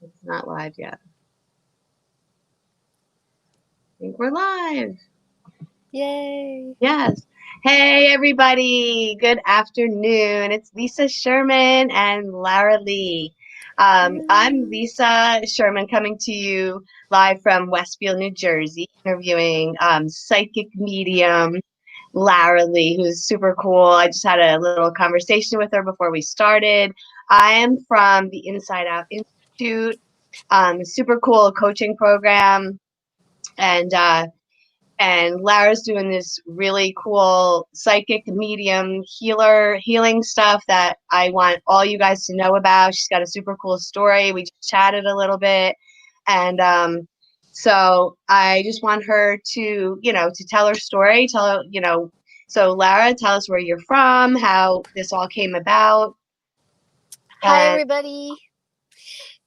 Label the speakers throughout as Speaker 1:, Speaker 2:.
Speaker 1: It's not live yet. I think we're live.
Speaker 2: Yay.
Speaker 1: Yes. Hey, everybody. Good afternoon. It's Lisa Sherman and Lara Lee. I'm
Speaker 2: Woo.
Speaker 1: Lisa Sherman coming to you live from Westfield, New Jersey, interviewing psychic medium Lara Lee, who's super cool. I just had a little conversation with her before we started. I am from the Inside Out Institute, super cool coaching program, and Lara's doing this really cool psychic medium healing stuff that I want all you guys to know about. She's got a super cool story. We just chatted a little bit, and so I just want her to, to tell her story. So Lara, tell us where you're from, how this all came about,
Speaker 2: Hi,
Speaker 1: and
Speaker 2: everybody.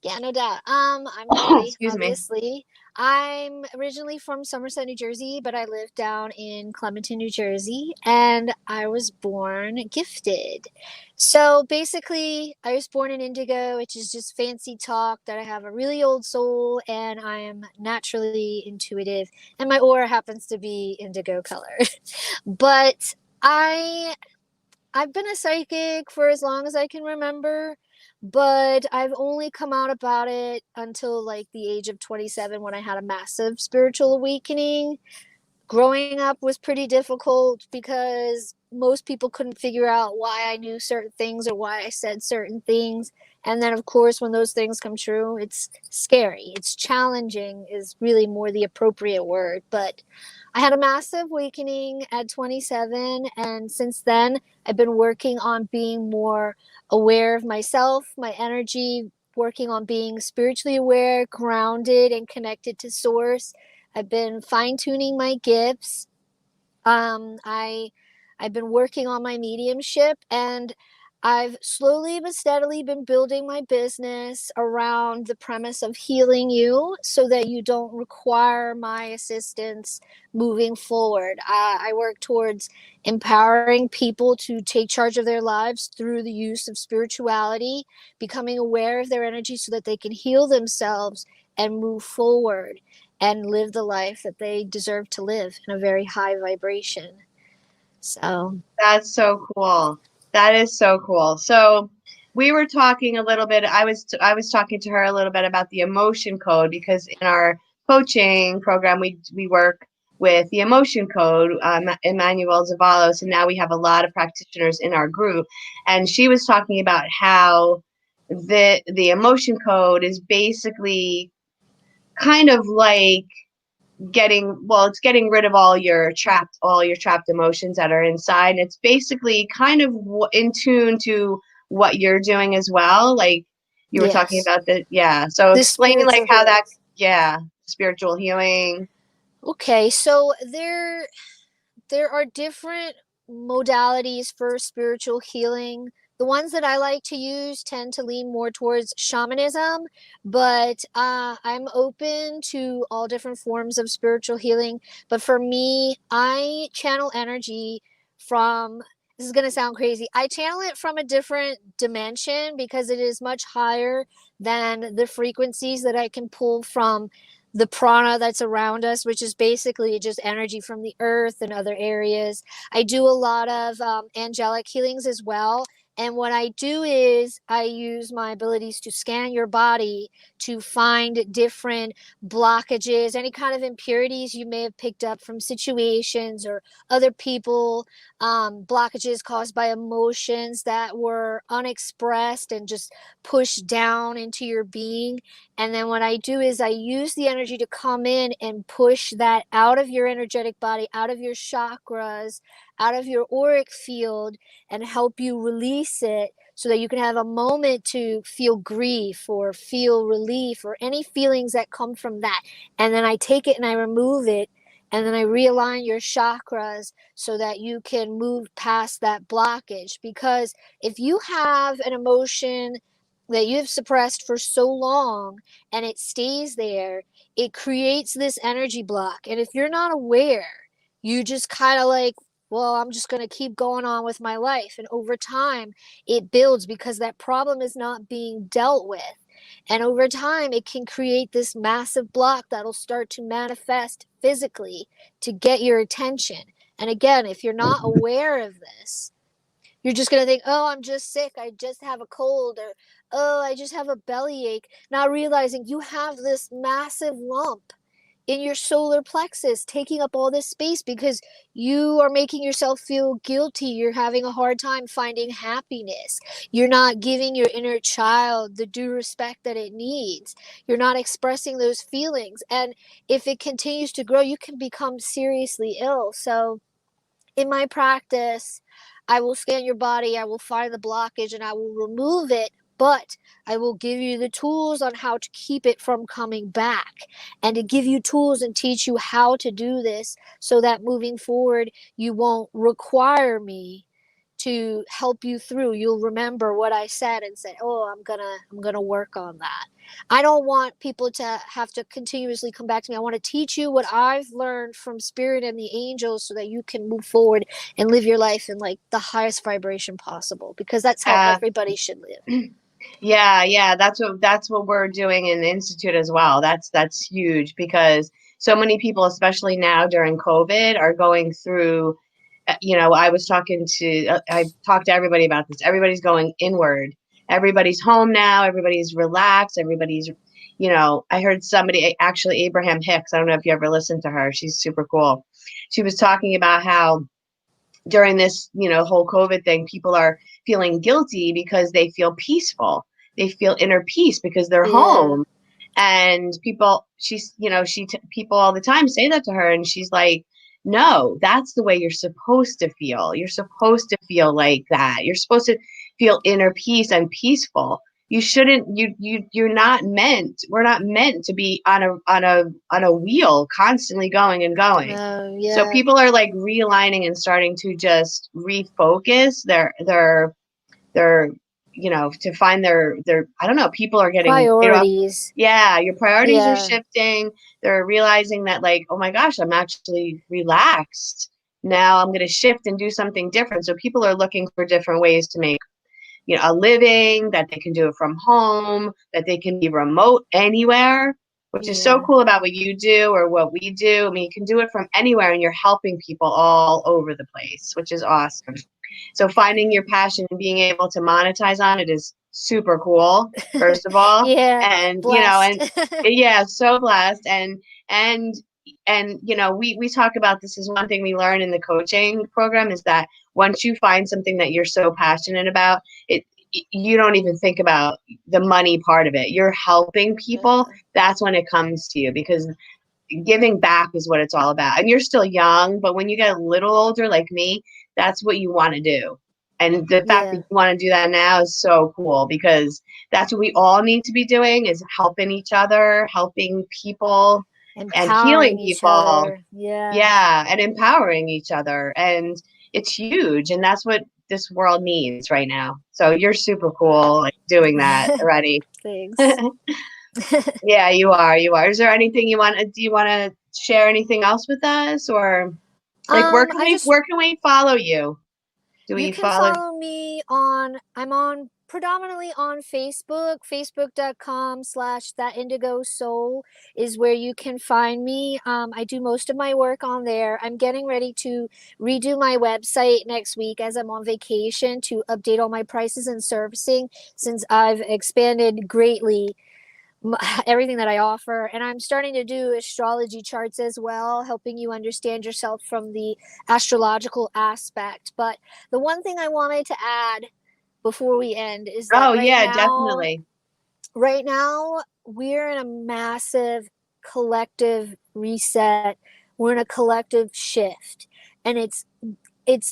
Speaker 2: Yeah, no doubt. I'm Larry,
Speaker 1: excuse me.
Speaker 2: obviously. I'm originally from Somerset, New Jersey, but I live down in Clementon, New Jersey, and I was born gifted. So basically, I was born in indigo, which is just fancy talk that I have a really old soul and I am naturally intuitive, and my aura happens to be indigo color. But I I've been a psychic for as long as I can remember, but I've only come out about it until like the age of 27 when I had a massive spiritual awakening. Growing up was pretty difficult because most people couldn't figure out why I knew certain things or why I said certain things. And then, of course, when those things come true, it's scary. It's challenging, is really more the appropriate word. But I had a massive awakening at 27. And since then, I've been working on being more aware of myself, my energy, working on being spiritually aware, grounded, and connected to source. I've been fine tuning my gifts. I've been working on my mediumship, and I've slowly but steadily been building my business around the premise of healing you so that you don't require my assistance moving forward. I work towards empowering people to take charge of their lives through the use of spirituality, becoming aware of their energy so that they can heal themselves and move forward and live the life that they deserve to live in a very high vibration. So,
Speaker 1: That's so cool. That is so cool. So we were talking a little bit. I was talking to her a little bit about the emotion code because in our coaching program we work with the emotion code, Emmanuel Zavalos, and now we have a lot of practitioners in our group. And she was talking about how the emotion code is basically kind of like it's getting rid of all your trapped emotions that are inside. It's basically kind of in tune to what you're doing as well, like you were talking
Speaker 2: yes,
Speaker 1: about the yeah, so
Speaker 2: this
Speaker 1: explain like
Speaker 2: spiritual
Speaker 1: how that,
Speaker 2: healing.
Speaker 1: yeah, spiritual healing.
Speaker 2: Okay, so there are different modalities for spiritual healing. The ones that I like to use tend to lean more towards shamanism, but I'm open to all different forms of spiritual healing. But for me, I channel energy from, this is going to sound crazy, I channel it from a different dimension because it is much higher than the frequencies that I can pull from the prana that's around us, which is basically just energy from the earth and other areas. I do a lot of angelic healings as well. And what I do is I use my abilities to scan your body to find different blockages, any kind of impurities you may have picked up from situations or other people, blockages caused by emotions that were unexpressed and just pushed down into your being. And then what I do is I use the energy to come in and push that out of your energetic body, out of your chakras, out of your auric field, and help you release it so that you can have a moment to feel grief or feel relief or any feelings that come from that. And then I take it and I remove it. And then I realign your chakras so that you can move past that blockage. Because if you have an emotion that you've suppressed for so long and it stays there, it creates this energy block. And if you're not aware, you just kind of like, well, I'm just going to keep going on with my life. And over time, it builds because that problem is not being dealt with. And over time, it can create this massive block that'll start to manifest physically to get your attention. And again, if you're not aware of this, you're just going to think, oh, I'm just sick. I just have a cold, or, oh, I just have a bellyache. Not realizing you have this massive lump in your solar plexus taking up all this space because you are making yourself feel guilty. You're having a hard time finding happiness. You're not giving your inner child the due respect that it needs. You're not expressing those feelings. And if it continues to grow, you can become seriously ill. So, in my practice, I will scan your body, I will find the blockage, and I will remove it, but I will give you the tools on how to keep it from coming back, and to give you tools and teach you how to do this so that moving forward, you won't require me to help you through. You'll remember what I said and say, "Oh, I'm gonna work on that." I don't want people to have to continuously come back to me. I want to teach you what I've learned from spirit and the angels so that you can move forward and live your life in like the highest vibration possible, because that's how
Speaker 1: Uh,
Speaker 2: everybody should live.
Speaker 1: yeah, that's what we're doing in the institute as well. That's huge because so many people, especially now during COVID, are going through. I was talking to, I talked to everybody about this. Everybody's going inward. Everybody's home now. Everybody's relaxed. I heard somebody, actually, Abraham Hicks. I don't know if you ever listened to her. She's super cool. She was talking about how during this, whole COVID thing, people are feeling guilty because they feel peaceful. They feel inner peace because they're
Speaker 2: Yeah.
Speaker 1: home. And people all the time say that to her, and she's like, no, that's the way you're supposed to feel. You're supposed to feel like that. You're supposed to feel inner peace and peaceful. You shouldn't, you're not meant, we're not meant to be on a wheel constantly going and going. So
Speaker 2: Yeah.
Speaker 1: people are like realigning and starting to just refocus their to find their I don't know, people are getting paid off.
Speaker 2: Priorities.
Speaker 1: Yeah, your priorities are
Speaker 2: Yeah.
Speaker 1: shifting. They're realizing that, like, oh my gosh, I'm actually relaxed. Now I'm going to shift and do something different. So people are looking for different ways to make, a living, that they can do it from home, that they can be remote anywhere, which is so
Speaker 2: Yeah.
Speaker 1: cool about what you do or what we do. I mean, you can do it from anywhere and you're helping people all over the place, which is awesome. So finding your passion and being able to monetize on it is super cool, first of all.
Speaker 2: Yeah.
Speaker 1: And,
Speaker 2: Blessed.
Speaker 1: yeah, so blessed. And we talk about this as one thing we learn in the coaching program is that once you find something that you're so passionate about, it you don't even think about the money part of it. You're helping people. That's when it comes to you, because giving back is what it's all about. And you're still young, but when you get a little older like me, that's what you want to do. And the fact that
Speaker 2: Yeah.
Speaker 1: you want to do that now is so cool, because that's what we all need to be doing, is helping each other, helping people and healing
Speaker 2: Empowering each
Speaker 1: people.
Speaker 2: other. Yeah.
Speaker 1: Yeah, and empowering each other. And it's huge. And that's what this world needs right now. So you're super cool, like, doing that already.
Speaker 2: Thanks.
Speaker 1: Yeah, you are. You are. Is there anything do you want to share anything else with us, or like
Speaker 2: I just,
Speaker 1: where can we follow you? Do
Speaker 2: you
Speaker 1: we
Speaker 2: can
Speaker 1: follow?
Speaker 2: follow me I'm on predominantly on Facebook. Facebook.com/that indigo soul is where you can find me. I do most of my work on there. I'm getting ready to redo my website next week as I'm on vacation to update all my prices and servicing, since I've expanded greatly everything that I offer. And I'm starting to do astrology charts as well, helping you understand yourself from the astrological aspect. But the one thing I wanted to add before we end is that
Speaker 1: Oh yeah, definitely.
Speaker 2: right now we're in a massive collective reset. We're in a collective shift. And it's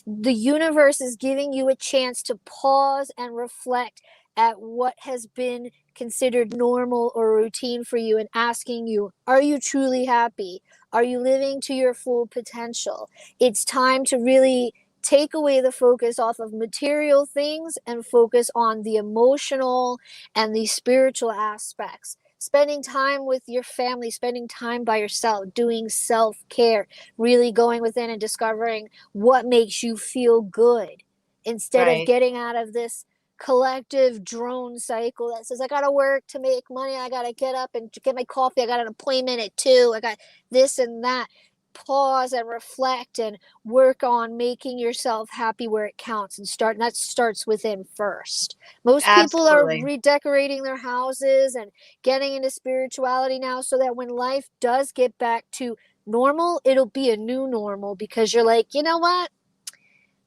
Speaker 2: the universe is giving you a chance to pause and reflect at what has been considered normal or routine for you, and asking you, are you truly happy? Are you living to your full potential? It's time to really take away the focus off of material things and focus on the emotional and the spiritual aspects. Spending time with your family, spending time by yourself, doing self-care, really going within and discovering what makes you feel good, instead of
Speaker 1: Right.
Speaker 2: getting out of this collective drone cycle that says, I gotta work to make money, I gotta get up and get my coffee, I got an appointment at 2, I got this and that. Pause and reflect and work on making yourself happy where it counts, and that starts within first. Most people are
Speaker 1: Absolutely.
Speaker 2: redecorating their houses and getting into spirituality now, so that when life does get back to normal, it'll be a new normal, because you're like, you know what,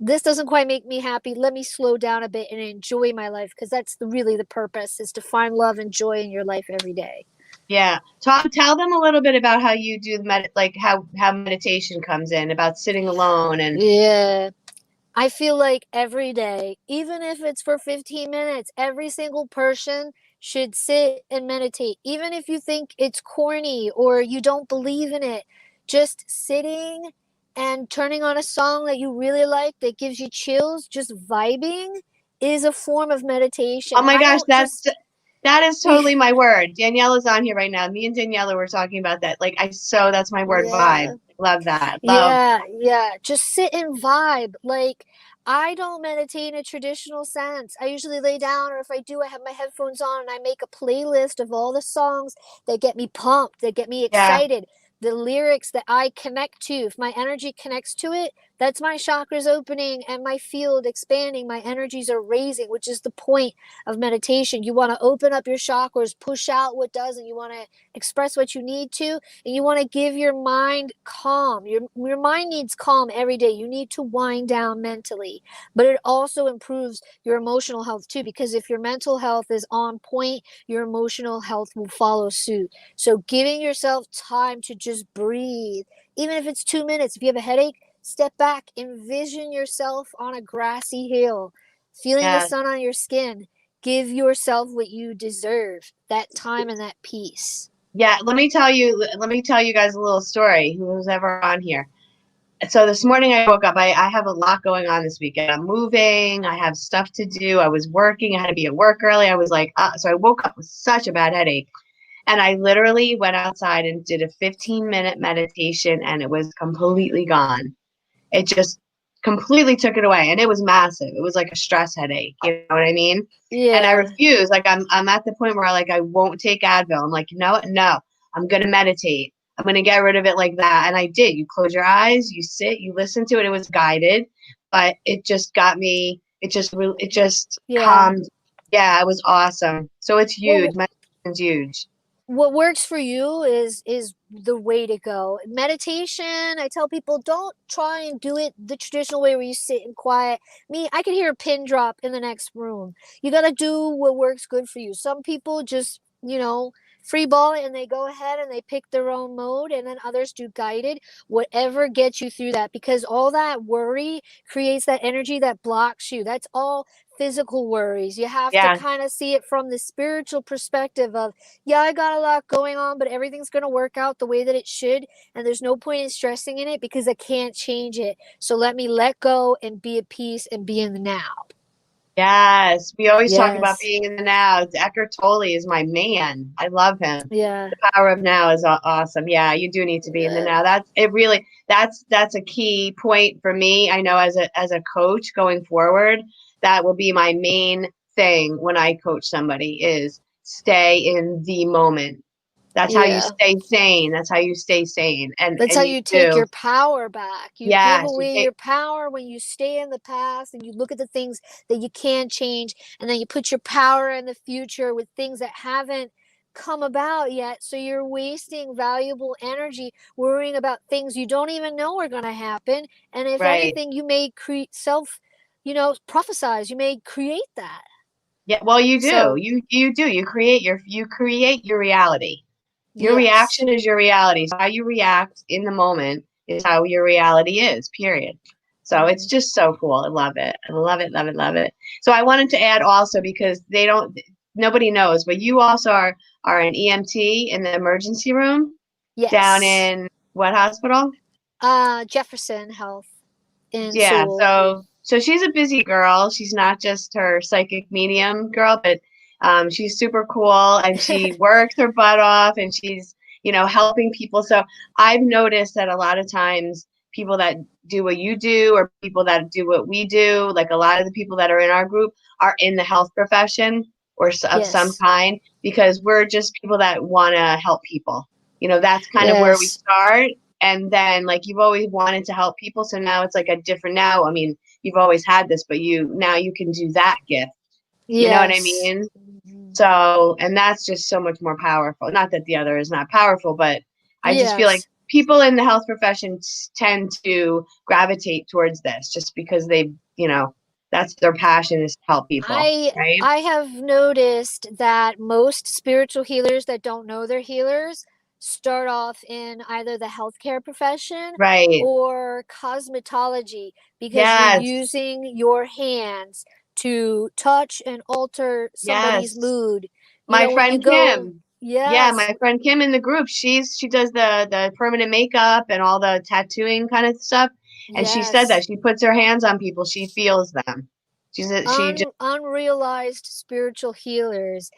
Speaker 2: this doesn't quite make me happy, let me slow down a bit and enjoy my life, because that's really the purpose, is to find love and joy in your life every day.
Speaker 1: Yeah. Tell them a little bit about how you do like how meditation comes in, about sitting alone and
Speaker 2: Yeah, I feel like every day, even if it's for 15 minutes, every single person should sit and meditate. Even if you think it's corny or you don't believe in it, just sitting and turning on a song that you really like that gives you chills, just vibing is a form of meditation.
Speaker 1: oh
Speaker 2: And
Speaker 1: my
Speaker 2: I
Speaker 1: gosh,
Speaker 2: don't just,
Speaker 1: that is totally my word. Daniela's on here right now. Me and Daniela were talking about that. Like that's my word, vibe.
Speaker 2: yeah.
Speaker 1: Love that. Love.
Speaker 2: Yeah, yeah. Just sit and vibe. Like, I don't meditate in a traditional sense. I usually lay down, or if I do, I have my headphones on and I make a playlist of all the songs that get me pumped, that get me
Speaker 1: Yeah.
Speaker 2: excited, the lyrics that I connect to. If my energy connects to it, that's my chakras opening and my field expanding. My energies are raising, which is the point of meditation. You want to open up your chakras, push out what doesn't. You want to express what you need to, and you want to give your mind calm. Your mind needs calm every day. You need to wind down mentally, but it also improves your emotional health too, because if your mental health is on point, your emotional health will follow suit. So giving yourself time to just breathe, even if it's 2 minutes. If you have a headache, step back, envision yourself on a grassy hill, feeling the
Speaker 1: Yeah.
Speaker 2: sun on your skin. Give yourself what you deserve, that time and that peace.
Speaker 1: Yeah. Let me tell you guys a little story. Who's ever on here? So this morning I woke up. I have a lot going on this weekend. I'm moving. I have stuff to do. I was working. I had to be at work early. I was like, so I woke up with such a bad headache. And I literally went outside and did a 15-minute meditation, and it was completely gone. It just completely took it away, and it was massive. It was like a stress headache, you know what I mean? And I
Speaker 2: Yeah.
Speaker 1: refuse. Like I'm at the point where I won't take Advil. I'm like, you know what? No, I'm gonna meditate. I'm gonna get rid of it like that. And I did. You close your eyes, you sit, you listen to it. It was guided, but it just got me. It just
Speaker 2: Yeah.
Speaker 1: calmed. Yeah, it was awesome. So it's huge.
Speaker 2: Well,
Speaker 1: Meditation's huge.
Speaker 2: what works for you is the way to go. Meditation, I tell people, don't try and do it the traditional way where you sit in quiet. Me, I can hear a pin drop in the next room. You got to do what works good for you. Some people just, free ball it and they go ahead and they pick their own mode, and then others do guided. Whatever gets you through that, because all that worry creates that energy that blocks you. That's all physical worries. You have to
Speaker 1: Yeah,
Speaker 2: kind of see it from the spiritual perspective of, yeah, I got a lot going on, but everything's going to work out the way that it should. And there's no point in stressing in it because I can't change it. So let me let go and be at peace and be in the now.
Speaker 1: yes. We always talk about
Speaker 2: Yes.
Speaker 1: being in the now. Eckhart Tolle is my man. I love him.
Speaker 2: Yeah.
Speaker 1: The power of now is awesome. Yeah, you do need to be in the
Speaker 2: Yeah.
Speaker 1: now. That's a key point for me. I know as a coach going forward, that will be my main thing when I coach somebody is stay in the moment. That's how you
Speaker 2: Yeah.
Speaker 1: stay sane. That's how you stay sane. And
Speaker 2: That's how
Speaker 1: and you
Speaker 2: you take
Speaker 1: do.
Speaker 2: your power back. You give
Speaker 1: Yes, you
Speaker 2: away your
Speaker 1: take
Speaker 2: power when you stay in the past and you look at the things that you can change, and then you put your power in the future with things that haven't come about yet. So you're wasting valuable energy worrying about things you don't even know are going to happen. And if
Speaker 1: right.
Speaker 2: anything, you may create prophesize, you may create that.
Speaker 1: Yeah, well, you do.
Speaker 2: So,
Speaker 1: You do. You create your reality. Your
Speaker 2: yes.
Speaker 1: reaction is your reality. So how you react in the moment is how your reality is, period. So it's
Speaker 2: Mhm.
Speaker 1: just so cool. I love it. I love it, love it, love it. So I wanted to add also because nobody knows, but you also are an EMT in the emergency room down
Speaker 2: Yes.
Speaker 1: in what hospital?
Speaker 2: Jefferson Health in
Speaker 1: Yeah,
Speaker 2: Sewell.
Speaker 1: so she's a busy girl. She's not just her psychic medium girl, but she's super cool and she works her butt off and she's helping people. So I've noticed that a lot of times people that do what you do or people that do what we do. Like a lot of the people that are in our group are in the health profession or of some
Speaker 2: Yes.
Speaker 1: kind because we're just people that want to help people. You know, that's kind of where we
Speaker 2: Yes.
Speaker 1: start. And then like you've always wanted to help people. So now it's like a different now. I mean, you've always had this, but now you can do that gift. You know what I
Speaker 2: Yes.
Speaker 1: mean?
Speaker 2: Mhm.
Speaker 1: So, and that's just so much more powerful. Not that the other is not powerful, but I just feel like
Speaker 2: Yes.
Speaker 1: people in the health profession tend to gravitate towards this just because that's their passion is to help people,
Speaker 2: I
Speaker 1: right?
Speaker 2: I have noticed that most spiritual healers that don't know they're healers start off in either the healthcare profession
Speaker 1: Right.
Speaker 2: or cosmetology because you're
Speaker 1: Yes.
Speaker 2: using your hands to touch and alter somebody's
Speaker 1: Yes.
Speaker 2: mood. You
Speaker 1: My
Speaker 2: know, when you
Speaker 1: friend
Speaker 2: go,
Speaker 1: Kim. Yeah,
Speaker 2: yes,
Speaker 1: my friend Kim in the group, she does the permanent makeup and all the tattooing kind of stuff. And she said that
Speaker 2: yes.
Speaker 1: she puts her hands on people, she feels them. She just
Speaker 2: Unrealized spiritual healers.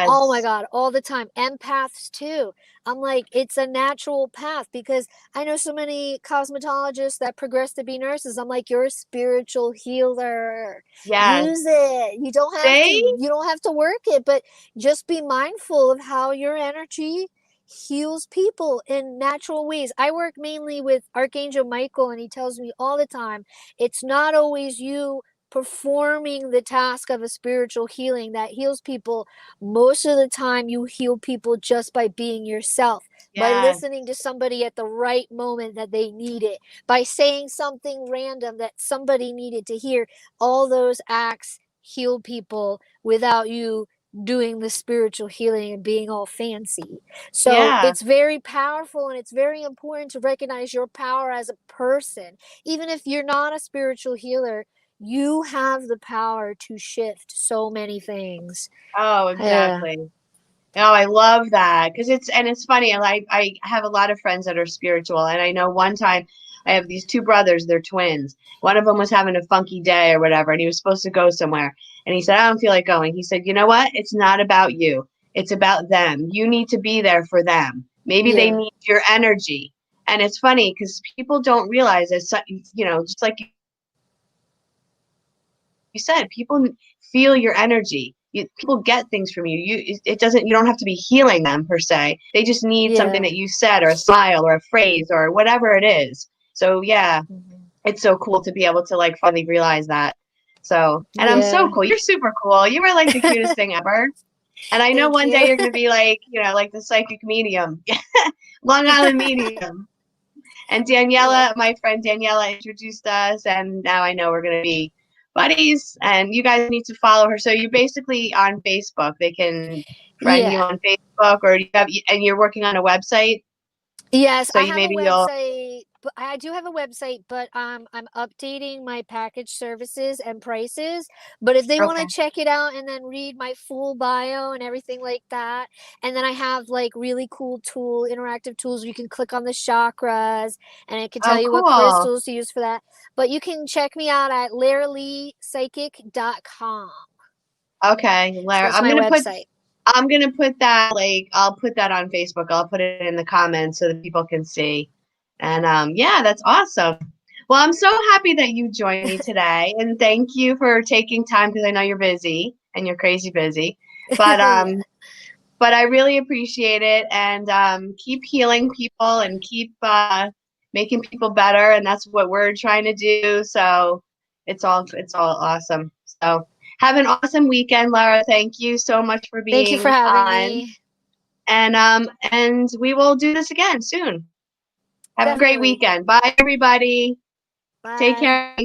Speaker 2: Oh my
Speaker 1: yes.
Speaker 2: God, all the time. Empaths too. I'm like, it's a natural path because I know so many cosmetologists that progress to be nurses. I'm like, you're a spiritual healer.
Speaker 1: Yes.
Speaker 2: Use it.
Speaker 1: See?
Speaker 2: You don't have to work it, but just be mindful of how your energy heals people in natural ways. I work mainly with Archangel Michael, and he tells me all the time, it's not always you performing the task of a spiritual healing that heals people. Most of the time you heal people just by being yourself, by
Speaker 1: Yes.
Speaker 2: listening to somebody at the right moment that they need it, by saying something random that somebody needed to hear. All those acts heal people without you doing the spiritual healing and being all fancy. So
Speaker 1: Yeah.
Speaker 2: it's very powerful, and it's very important to recognize your power as a person. Even if you're not a spiritual healer, you have the power to shift so many things.
Speaker 1: Oh,
Speaker 2: Yeah.
Speaker 1: exactly. Oh, I love that because it's funny. I have a lot of friends that are spiritual, and I know one time I have these two brothers. They're twins. One of them was having a funky day or whatever, and he was supposed to go somewhere. And he said, "I don't feel like going." He said, "You know what? It's not about you. It's about them. You need to be there for them. Maybe they
Speaker 2: Yeah.
Speaker 1: need your energy." And it's funny because people don't realize just like you said, people feel your energy. People get things from you. You don't have to be healing them per se. They just need something
Speaker 2: Yeah.
Speaker 1: that you said or a smile or a phrase or whatever it is. So yeah,
Speaker 2: Mhm.
Speaker 1: it's so cool to be able to like finally realize that. So, and I'm so
Speaker 2: Yeah.
Speaker 1: cool. You're super cool. You were like the cutest thing ever. And I know
Speaker 2: Thank
Speaker 1: one day
Speaker 2: you.
Speaker 1: you're going to be like, like the psychic medium, Long Island medium. And
Speaker 2: Yeah.
Speaker 1: Daniela, my friend Daniela, introduced us, and now I know we're going to be buddies. And you guys need to follow her. So you're basically on Facebook. They can friend you
Speaker 2: Yeah.
Speaker 1: on Facebook, or and you're working on a website.
Speaker 2: Yes,
Speaker 1: So
Speaker 2: I
Speaker 1: you
Speaker 2: have a
Speaker 1: maybe you'll.
Speaker 2: website, but I do have a website, but I'm updating my package services and prices. But if they want to
Speaker 1: Okay.
Speaker 2: check it out and then read my full bio and everything like that, and then I have like really cool interactive tools. You can click on the chakras, and it can tell
Speaker 1: Oh,
Speaker 2: you what
Speaker 1: cool.
Speaker 2: crystals to use for that. But you can check me out at laraleepsychic.com.
Speaker 1: Okay,
Speaker 2: So
Speaker 1: Lara.
Speaker 2: that's my website.
Speaker 1: I'm gonna put that I'll put that on Facebook. I'll put it in the comments so that people can see. And yeah, that's awesome. Well, I'm so happy that you joined me today, and thank you for taking time because I know you're busy and you're crazy busy. But
Speaker 2: Yeah.
Speaker 1: I really appreciate it, and keep healing people and keep making people better, and that's what we're trying to do. So it's all awesome. So have an awesome weekend, Lara. Thank you so much for
Speaker 2: Thank you for
Speaker 1: being
Speaker 2: having
Speaker 1: on,
Speaker 2: me.
Speaker 1: and we will do this again soon. Have a great
Speaker 2: Definitely.
Speaker 1: weekend. Bye, everybody. Take
Speaker 2: Bye.
Speaker 1: care.